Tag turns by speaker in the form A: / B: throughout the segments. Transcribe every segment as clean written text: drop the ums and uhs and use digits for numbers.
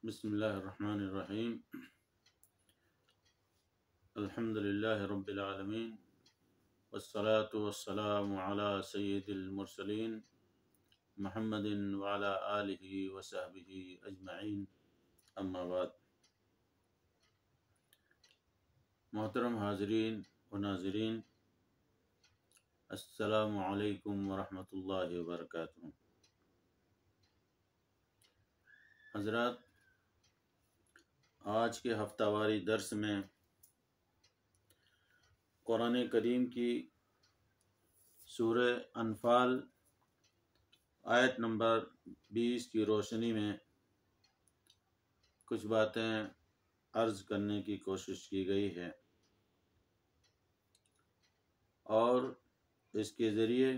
A: بسم اللہ الرحمن الرحیم الحمد للہ رب العالمین والصلاة والسلام علی سید المرسلین محمد وعلی آلہ وصحبہ اجمعین اما بعد۔ محترم حاضرین و ناظرین، السلام علیکم ورحمۃ اللہ وبرکاتہ۔ حضرات، آج کے ہفتہ واری درس میں قرآن کریم کی سورہ انفال آیت نمبر 20 کی روشنی میں کچھ باتیں عرض کرنے کی کوشش کی گئی ہے، اور اس کے ذریعے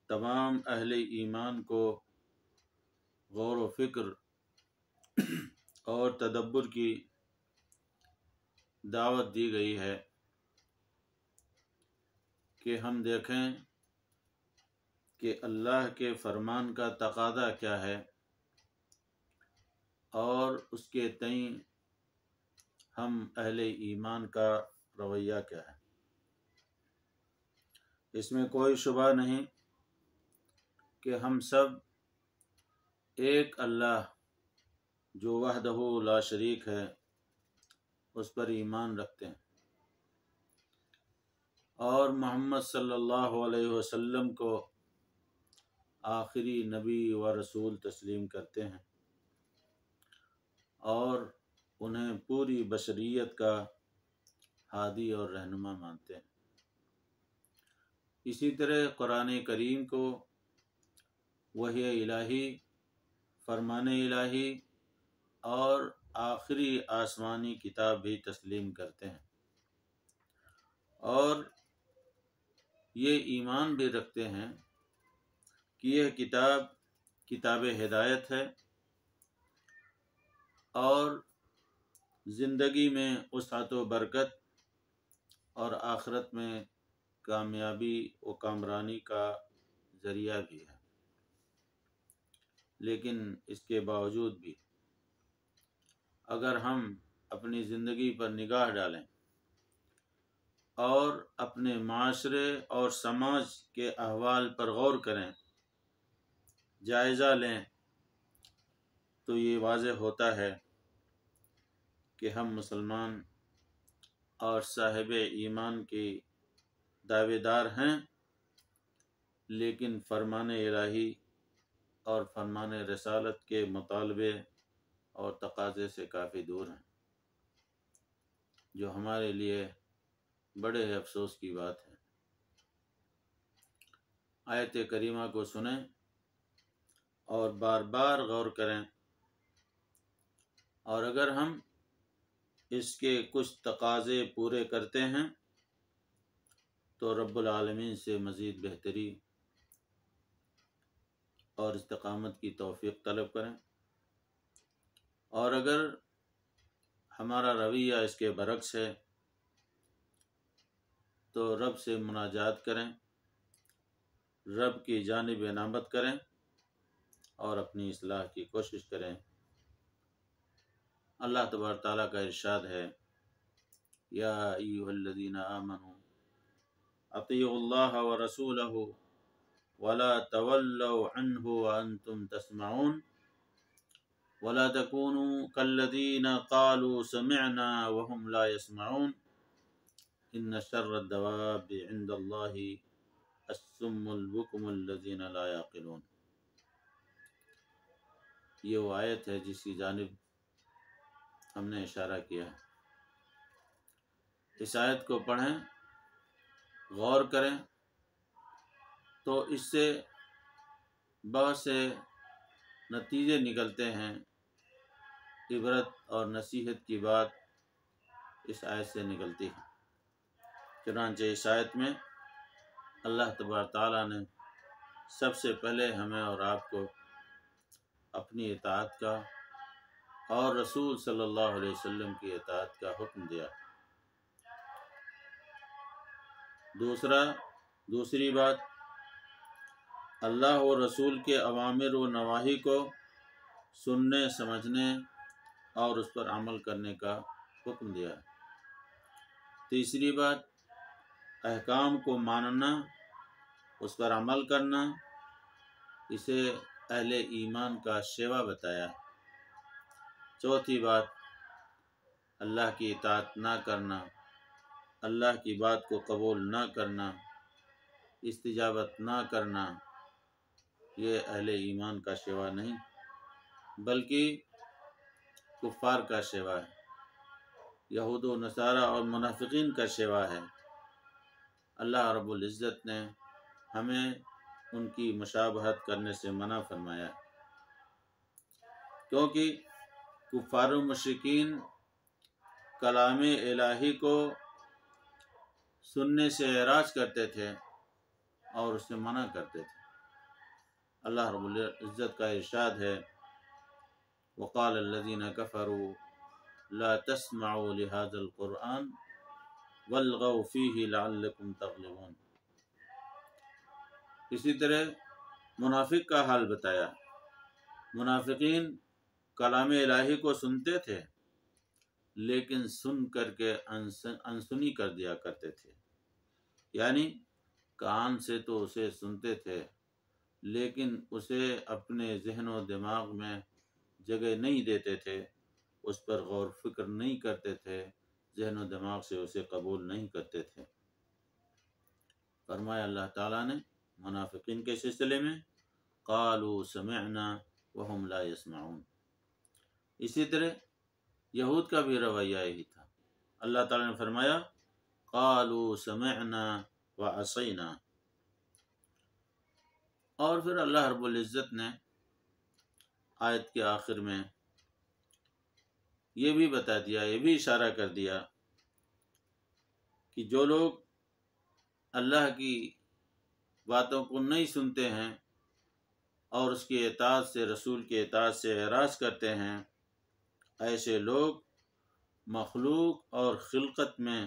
A: تمام اہل ایمان کو غور و فکر اور تدبر کی دعوت دی گئی ہے کہ ہم دیکھیں کہ اللہ کے فرمان کا تقاضا کیا ہے اور اس کے تئیں ہم اہل ایمان کا رویہ کیا ہے۔ اس میں کوئی شبہ نہیں کہ ہم سب ایک اللہ جو وحدہ لا شریک ہے اس پر ایمان رکھتے ہیں، اور محمد صلی اللہ علیہ وسلم کو آخری نبی و رسول تسلیم کرتے ہیں اور انہیں پوری بشریت کا ہادی اور رہنما مانتے ہیں۔ اسی طرح قرآن کریم کو وحی الہی، فرمان الہی اور آخری آسمانی کتاب بھی تسلیم کرتے ہیں، اور یہ ایمان بھی رکھتے ہیں کہ یہ کتاب ہدایت ہے اور زندگی میں وسعت و برکت اور آخرت میں کامیابی و کامرانی کا ذریعہ بھی ہے۔ لیکن اس کے باوجود بھی اگر ہم اپنی زندگی پر نگاہ ڈالیں اور اپنے معاشرے اور سماج کے احوال پر غور کریں، جائزہ لیں، تو یہ واضح ہوتا ہے کہ ہم مسلمان اور صاحب ایمان کے دعوے دار ہیں، لیکن فرمان الہی اور فرمان رسالت کے مطالبے اور تقاضے سے کافی دور ہیں، جو ہمارے لیے بڑے افسوس کی بات ہے۔ آیت کریمہ کو سنیں اور بار بار غور کریں، اور اگر ہم اس کے کچھ تقاضے پورے کرتے ہیں تو رب العالمین سے مزید بہتری اور استقامت کی توفیق طلب کریں، اور اگر ہمارا رویہ اس کے برعکس ہے تو رب سے مناجات کریں، رب کی جانب عنابت کریں اور اپنی اصلاح کی کوشش کریں۔ اللہ تبارک تعالیٰ کا ارشاد ہے، یا ایھا الذین آمنوا اطیعوا اللہ ورسولہ ولا تولوا عنہ وانتم تسمعون ولا تکونوا کالذین قالوا سمعنا وهم لا يسمعون ان شر الدواب عند اللہ الصم البکم الذین لا یعقلون۔ یہ وہ آیت ہے جس کی جانب ہم نے اشارہ کیا ہے۔ اس آیت کو پڑھیں، غور کریں، تو اس سے بہت سے نتیجے نکلتے ہیں۔ عبرت اور نصیحت کی بات اس آیت سے نکلتی ہے۔ چنانچہ اس آیت میں اللہ تبارک تعالیٰ نے سب سے پہلے ہمیں اور آپ کو اپنی اطاعت کا اور رسول صلی اللہ علیہ وسلم کی اطاعت کا حکم دیا۔ دوسری بات، اللہ و رسول کے اوامر و نواہی کو سننے سمجھنے اور اس پر عمل کرنے کا حکم دیا ہے۔ تیسری بات، احکام کو ماننا، اس پر عمل کرنا، اسے اہل ایمان کا شیوا بتایا۔ چوتھی بات، اللہ کی اطاعت نہ کرنا، اللہ کی بات کو قبول نہ کرنا، استجابت نہ کرنا، یہ اہل ایمان کا شیوا نہیں بلکہ کفار کا شیوا ہے، یہود و نصارہ اور منافقین کا شیوا ہے۔ اللہ رب العزت نے ہمیں ان کی مشابہت کرنے سے منع فرمایا، کیونکہ کفار و مشرکین کلام الہی کو سننے سے اعراض کرتے تھے اور اس سے منع کرتے تھے۔ اللہ رب العزت کا ارشاد ہے، وقال الذين كفروا لا تسمعوا لهذا القرآن والغوا فيه لعلكم تغلبون۔ اسی طرح منافق کا حال بتایا۔ منافقین کلام الہی کو سنتے تھے لیکن سن کر کے انسنی کر دیا کرتے تھے، یعنی کان سے تو اسے سنتے تھے لیکن اسے اپنے ذہن و دماغ میں جگہ نہیں دیتے تھے، اس پر غور فکر نہیں کرتے تھے، ذہن و دماغ سے اسے قبول نہیں کرتے تھے۔ فرمایا اللہ تعالیٰ نے منافقین کے سلسلے میں، قالوا سمعنا وهم لا يسمعون۔ اسی طرح یہود کا بھی رویہ یہی تھا۔ اللہ تعالیٰ نے فرمایا، قالوا سمعنا وعصینا۔ اور پھر اللہ رب العزت نے آیت کے آخر میں یہ بھی بتا دیا، یہ بھی اشارہ کر دیا کہ جو لوگ اللہ کی باتوں کو نہیں سنتے ہیں اور اس کی اطاعت سے، رسول کی اطاعت سے اعراض کرتے ہیں، ایسے لوگ مخلوق اور خلقت میں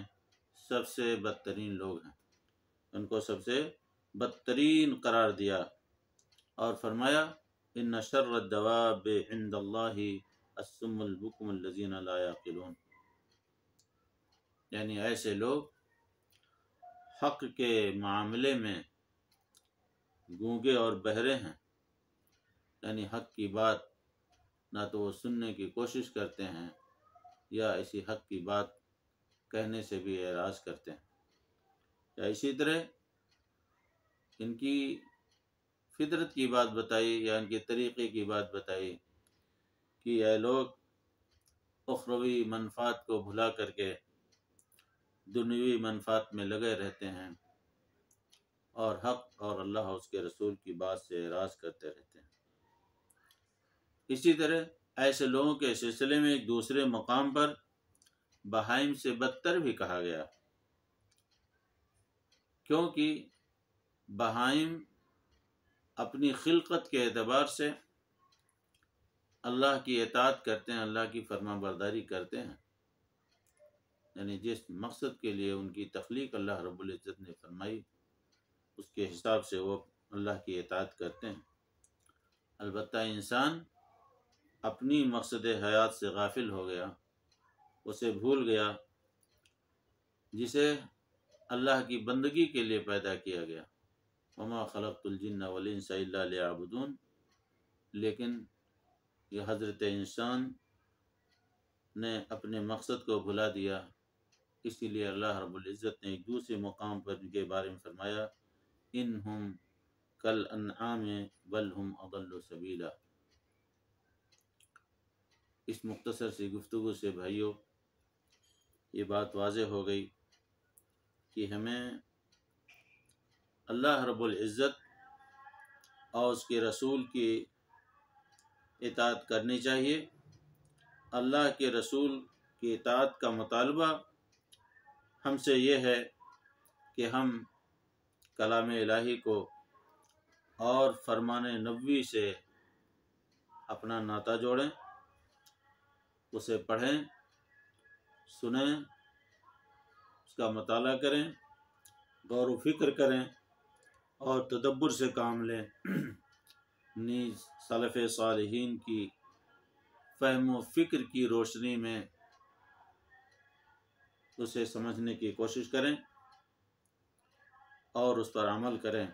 A: سب سے بدترین لوگ ہیں، ان کو سب سے بدترین قرار دیا اور فرمایا، ان شر الدواب عند اللہ الصم البکم الذین لا یعقلون۔ یعنی ایسے لوگ حق کے معاملے میں گونگے اور بہرے ہیں، یعنی حق کی بات نہ تو وہ سننے کی کوشش کرتے ہیں یا اسی حق کی بات کہنے سے بھی اعراض کرتے ہیں، یا اسی طرح ان کی فطرت کی بات بتائی یا ان کے طریقے کی بات بتائی کہ یہ لوگ اخروی منفعت کو بھلا کر کے دنیوی منفعت میں لگے رہتے ہیں اور حق اور اللہ اور اس کے رسول کی بات سے اعراض کرتے رہتے ہیں۔ اسی طرح ایسے لوگوں کے سلسلے میں ایک دوسرے مقام پر بہائم سے بدتر بھی کہا گیا، کیونکہ بہائم اپنی خلقت کے اعتبار سے اللہ کی اطاعت کرتے ہیں، اللہ کی فرما برداری کرتے ہیں، یعنی جس مقصد کے لیے ان کی تخلیق اللہ رب العزت نے فرمائی اس کے حساب سے وہ اللہ کی اطاعت کرتے ہیں۔ البتہ انسان اپنی مقصد حیات سے غافل ہو گیا، اسے بھول گیا جسے اللہ کی بندگی کے لیے پیدا کیا گیا، وما خلقت الجن والانس الا لیعبدون۔ لیکن یہ حضرت انسان نے اپنے مقصد کو بھلا دیا، اسی لیے اللہ رب العزت نے ایک دوسرے مقام پر ان کے بارے میں فرمایا، انہم کالانعام بل ہم اضل سبیلا۔ اس مختصر سی گفتگو سے بھائیوں یہ بات واضح ہو گئی کہ ہمیں اللہ رب العزت اور اس کے رسول کی اطاعت کرنی چاہیے۔ اللہ کے رسول کی اطاعت کا مطالبہ ہم سے یہ ہے کہ ہم کلام الہی کو اور فرمان نبوی سے اپنا ناطہ جوڑیں، اسے پڑھیں، سنیں، اس کا مطالعہ کریں، غور و فکر کریں اور تدبر سے کام لیں، نیز سلف صالحین کی فہم و فکر کی روشنی میں اسے سمجھنے کی کوشش کریں اور اس پر عمل کریں۔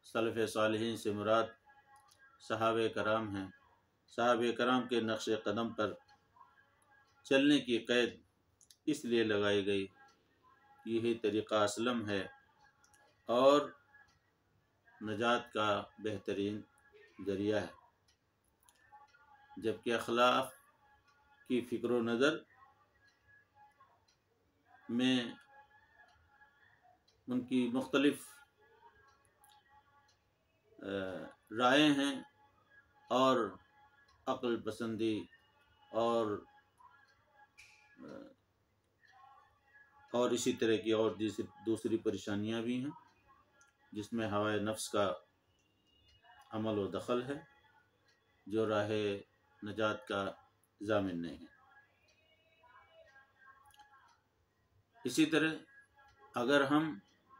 A: سلف صالحین سے مراد صحابہ کرام ہیں۔ صحابہ کرام کے نقش قدم پر چلنے کی قید اس لیے لگائی گئی، یہی طریقہ اسلم ہے اور نجات کا بہترین ذریعہ ہے، جبکہ اخلاق کی فکر و نظر میں ان کی مختلف رائے ہیں اور عقل پسندی اور اسی طرح کی اور دوسری پریشانیاں بھی ہیں، جس میں ہوائے نفس کا عمل و دخل ہے، جو راہ نجات کا ضامن نہیں ہے۔ اسی طرح اگر ہم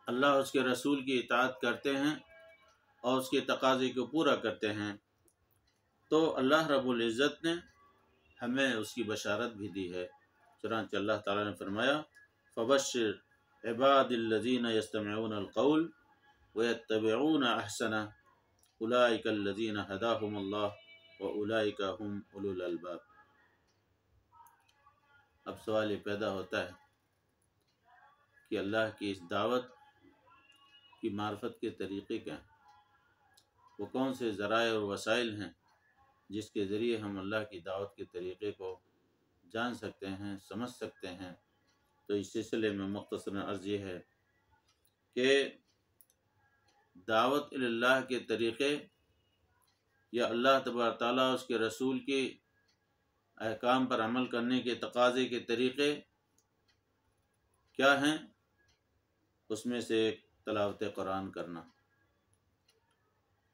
A: اللہ اور اس کے رسول کی اطاعت کرتے ہیں اور اس کے تقاضے کو پورا کرتے ہیں تو اللہ رب العزت نے ہمیں اس کی بشارت بھی دی ہے۔ چنانچہ اللہ تعالیٰ نے فرمایا فبشر عباد الذین یستمعون القول ویتبعون احسنہ اولئک الذین ہداہم اللہ واولئک هم اولو الالباب۔ اب سوال یہ پیدا ہوتا ہے کہ اللہ کی اس دعوت کی معرفت کے طریقے کیا ہیں؟ وہ کون سے ذرائع اور وسائل ہیں جس کے ذریعے ہم اللہ کی دعوت کے طریقے کو جان سکتے ہیں، سمجھ سکتے ہیں؟ تو اس سلسلے میں مختصراً عرض یہ ہے کہ دعوت اللہ کے طریقے یا اللہ تبارک تعالیٰ اس کے رسول کے احکام پر عمل کرنے کے تقاضے کے طریقے کیا ہیں؟ اس میں سے ایک تلاوت قرآن کرنا،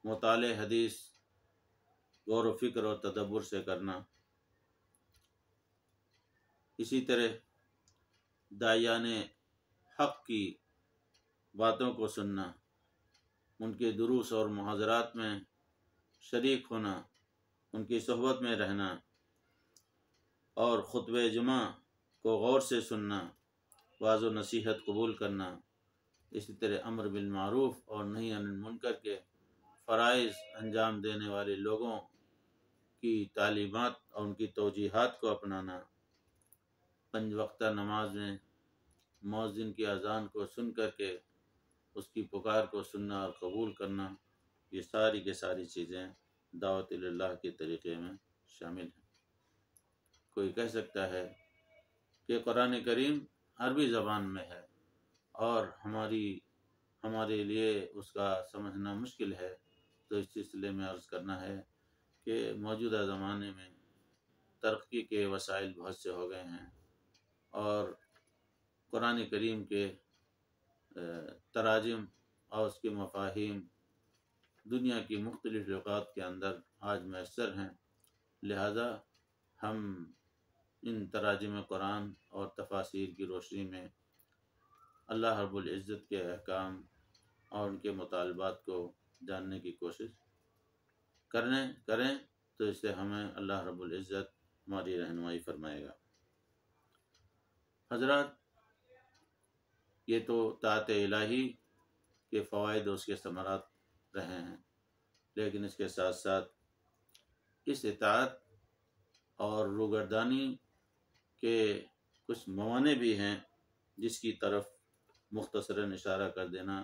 A: مطالعہ حدیث غور و فکر اور تدبر سے کرنا، اسی طرح داعیان حق کی باتوں کو سننا، ان کے دروس اور محاضرات میں شریک ہونا، ان کی صحبت میں رہنا اور خطبہ جمعہ کو غور سے سننا، واعظ و نصیحت قبول کرنا، اسی طرح امر بالمعروف اور نہی عن المنکر کے فرائض انجام دینے والے لوگوں کی تعلیمات اور ان کی توجیہات کو اپنانا، 5 وقتہ نماز میں مؤذن کی اذان کو سن کر کے اس کی پکار کو سننا اور قبول کرنا، یہ ساری کی ساری چیزیں دعوت اللہ کے طریقے میں شامل ہیں۔ کوئی کہہ سکتا ہے کہ قرآن کریم عربی زبان میں ہے اور ہمارے لیے اس کا سمجھنا مشکل ہے، تو اس سلسلے میں عرض کرنا ہے کہ موجودہ زمانے میں ترقی کے وسائل بہت سے ہو گئے ہیں اور قرآن کریم کے تراجم اور اس کے مفاہیم دنیا کی مختلف لغات کے اندر آج میسر ہیں، لہذا ہم ان تراجم قرآن اور تفاسیر کی روشنی میں اللہ رب العزت کے احکام اور ان کے مطالبات کو جاننے کی کوشش کریں تو اس سے ہمیں اللہ رب العزت ہماری رہنمائی فرمائے گا۔ حضرات، یہ تو طاعت الہی کے فوائد اور اس کے ثمرات رہے ہیں، لیکن اس کے ساتھ ساتھ اس اطاعت اور روگردانی کے کچھ موانع بھی ہیں جس کی طرف مختصراً اشارہ کر دینا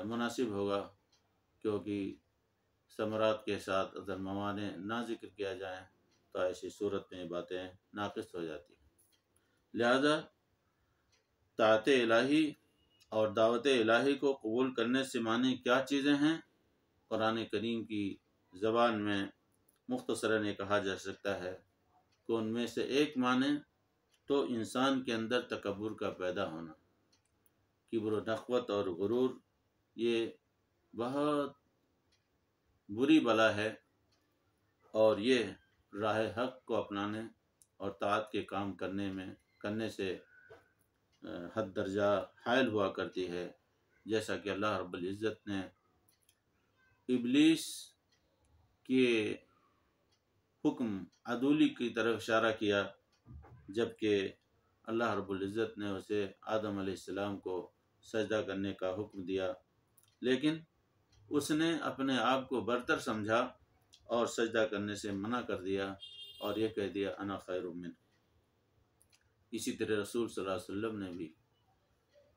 A: مناسب ہوگا، کیونکہ ثمرات کے ساتھ اگر موانع نہ ذکر کیا جائیں تو ایسی صورت میں باتیں ناقص ہو جاتی ہیں۔ لہذا طاعت الہی اور دعوت الہی کو قبول کرنے سے معنی کیا چیزیں ہیں؟ قرآن کریم کی زبان میں مختصراً یہ کہا جا سکتا ہے کہ ان میں سے ایک معنی تو انسان کے اندر تکبر کا پیدا ہونا، کبر و نخوت اور غرور، یہ بہت بری بلا ہے اور یہ راہ حق کو اپنانے اور طاعت کے کام کرنے سے حد درجہ حائل ہوا کرتی ہے، جیسا کہ اللہ رب العزت نے ابلیس کے حکم عدولی کی طرف اشارہ کیا، جبکہ اللہ رب العزت نے اسے آدم علیہ السلام کو سجدہ کرنے کا حکم دیا، لیکن اس نے اپنے آپ کو برتر سمجھا اور سجدہ کرنے سے منع کر دیا اور یہ کہہ دیا انا خیر منہ۔ اسی طرح رسول صلی اللہ علیہ وسلم نے بھی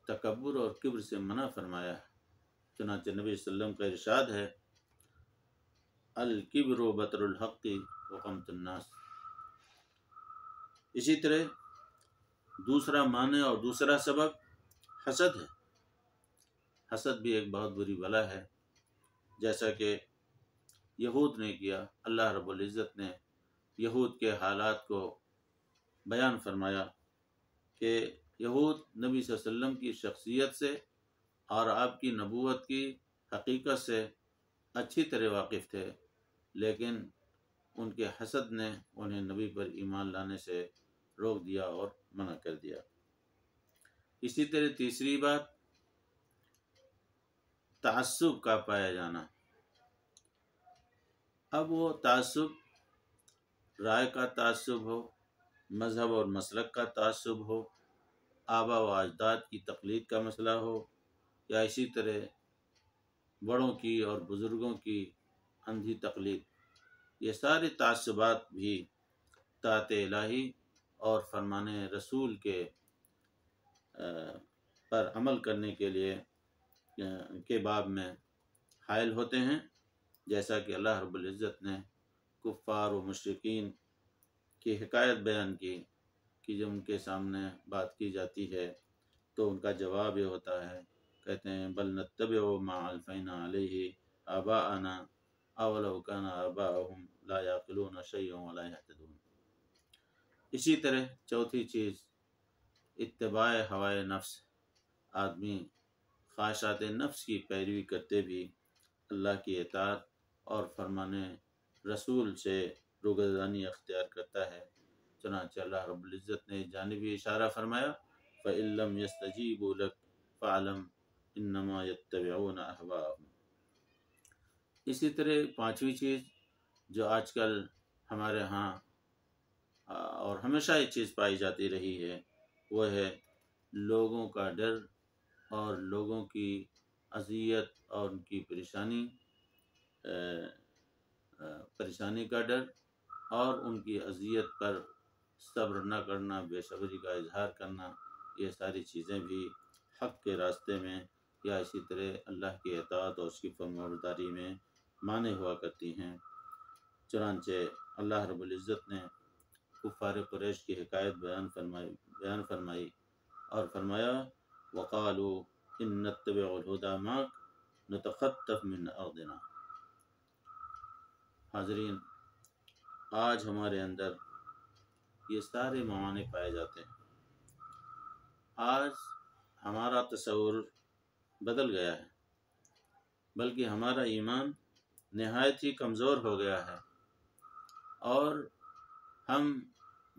A: تکبر اور کبر سے منع فرمایا ہے۔ چنانچہ نبی صلی اللہ علیہ وسلم کا ارشاد ہے الکبر بطر الحق وقمت الناس۔ اسی طرح دوسرا معنی اور دوسرا سبب حسد ہے۔ حسد بھی ایک بہت بری بلا ہے، جیسا کہ یہود نے کیا۔ اللہ رب العزت نے یہود کے حالات کو بیان فرمایا کہ یہود نبی صلی اللہ علیہ وسلم کی شخصیت سے اور آپ کی نبوت کی حقیقت سے اچھی طرح واقف تھے، لیکن ان کے حسد نے انہیں نبی پر ایمان لانے سے روک دیا اور منع کر دیا۔ اسی طرح تیسری بات تعصب کا پایا جانا۔ اب وہ تعصب رائے کا تعصب ہو، مذہب اور مسلک کا تعصب ہو، آبا و اجداد کی تقلید کا مسئلہ ہو، یا اسی طرح بڑوں کی اور بزرگوں کی اندھی تقلید، یہ سارے تعصبات بھی طاعت الہی اور فرمان رسول کے پر عمل کرنے کے لیے کے باب میں حائل ہوتے ہیں، جیسا کہ اللہ رب العزت نے کفار و مشرکین کی حکایت بیان کی کہ جب ان کے سامنے بات کی جاتی ہے تو ان کا جواب یہ ہوتا ہے، کہتے ہیں بل نتبع ما الفینا علیہ آباءنا اولو کان آباؤہم لا یعقلون شیئا ولا یہتدون۔ اسی طرح چوتھی چیز اتباع ہوائے نفس۔ آدمی خواہشات نفس کی پیروی کرتے بھی اللہ کی اطاعت اور فرمان رسول سے روگردانی اختیار کرتا ہے۔ چنانچہ اللہ رب العزت نے جانبی اشارہ فرمایا فَإِن لَّمْ يَسْتَجِيبُوا لَكَ فَاعْلَمْ إِنَّمَا يَتَّبِعُونَ أَهْوَاءَهُمْ۔ اسی طرح پانچویں چیز جو آج کل ہمارے ہاں اور ہمیشہ یہ چیز پائی جاتی رہی ہے، وہ ہے لوگوں کا ڈر اور لوگوں کی اذیت اور ان کی پریشانی کا ڈر اور ان کی اذیت پر صبر نہ کرنا، بے صبری کا اظہار کرنا، یہ ساری چیزیں بھی حق کے راستے میں یا اسی طرح اللہ کی اطاعت اور اس کی فرمانبرداری میں مانے ہوا کرتی ہیں۔ چنانچہ اللہ رب العزت نے کفار قریش کی حکایت بیان فرمائی اور فرمایا وَقَالُوا إِن نَّتَّبِعُ الْهُدَىٰ مَعَكَ نُتَخَطَّفْ مِنْ أَرْضِنَا۔ حاضرین، آج ہمارے اندر یہ سارے معانی پائے جاتے ہیں۔ آج ہمارا تصور بدل گیا ہے، بلکہ ہمارا ایمان نہایت ہی کمزور ہو گیا ہے، اور ہم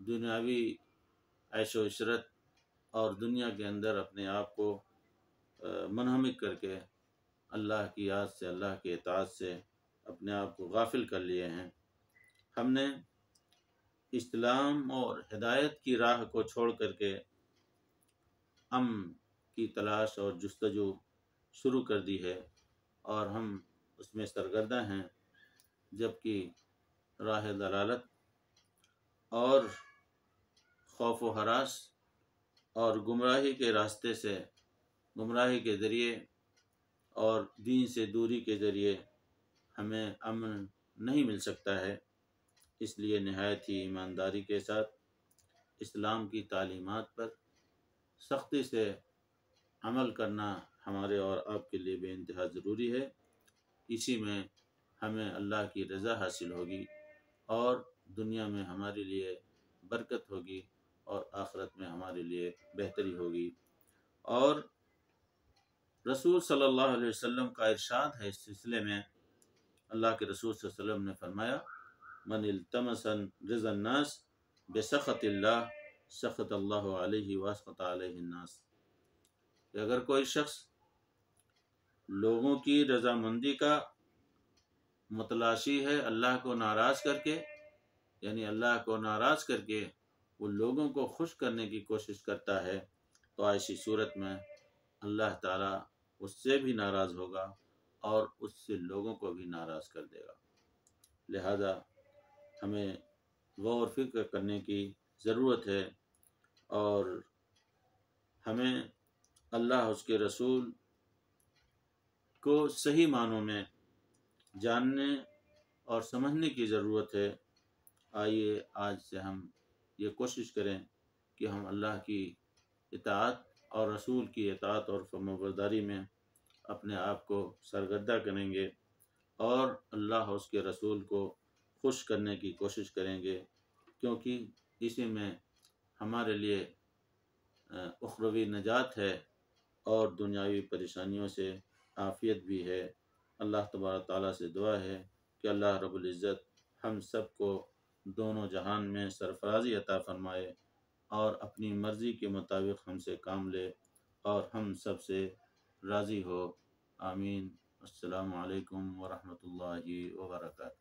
A: دنیاوی عیش و عشرت اور دنیا کے اندر اپنے آپ کو منہمک کر کے اللہ کی یاد سے، اللہ کی اطاعت سے اپنے آپ کو غافل کر لیے ہیں۔ ہم نے اسلام اور ہدایت کی راہ کو چھوڑ کر کے امن کی تلاش اور جستجو شروع کر دی ہے، اور ہم اس میں سرگرداں ہیں، جبکہ راہ ضلالت اور خوف و ہراس اور گمراہی کے راستے سے، گمراہی کے ذریعے اور دین سے دوری کے ذریعے ہمیں امن نہیں مل سکتا ہے۔ اس لیے نہایت ہی ایمانداری کے ساتھ اسلام کی تعلیمات پر سختی سے عمل کرنا ہمارے اور آپ کے لیے بے انتہا ضروری ہے۔ اسی میں ہمیں اللہ کی رضا حاصل ہوگی اور دنیا میں ہمارے لیے برکت ہوگی اور آخرت میں ہمارے لیے بہتری ہوگی۔ اور رسول صلی اللہ علیہ وسلم کا ارشاد ہے اس سلسلے میں، اللہ کے رسول صلی اللہ علیہ وسلم نے فرمایا من التمس رضا الناس بسخط اللہ سخط اللہ علیہ واسخط علیہ الناس، کہ اگر کوئی شخص لوگوں کی رضامندی کا متلاشی ہے اللہ کو ناراض کر کے، یعنی اللہ کو ناراض کر کے وہ لوگوں کو خوش کرنے کی کوشش کرتا ہے تو ایسی صورت میں اللہ تعالیٰ اس سے بھی ناراض ہوگا اور اس سے لوگوں کو بھی ناراض کر دے گا۔ لہذا ہمیں غور و فکر کرنے کی ضرورت ہے اور ہمیں اللہ اس کے رسول کو صحیح معنوں میں جاننے اور سمجھنے کی ضرورت ہے۔ آئیے آج سے ہم یہ کوشش کریں کہ ہم اللہ کی اطاعت اور رسول کی اطاعت اور فرمانبرداری میں اپنے آپ کو سرگردہ کریں گے اور اللہ اور اس کے رسول کو خوش کرنے کی کوشش کریں گے، کیونکہ اسی میں ہمارے لیے اخروی نجات ہے اور دنیاوی پریشانیوں سے عافیت بھی ہے۔ اللہ تبارک تعالیٰ سے دعا ہے کہ اللہ رب العزت ہم سب کو دونوں جہان میں سرفرازی عطا فرمائے اور اپنی مرضی کے مطابق ہم سے کام لے اور ہم سب سے راضی ہو۔ آمین۔ السلام علیکم ورحمۃ اللہ وبرکاتہ۔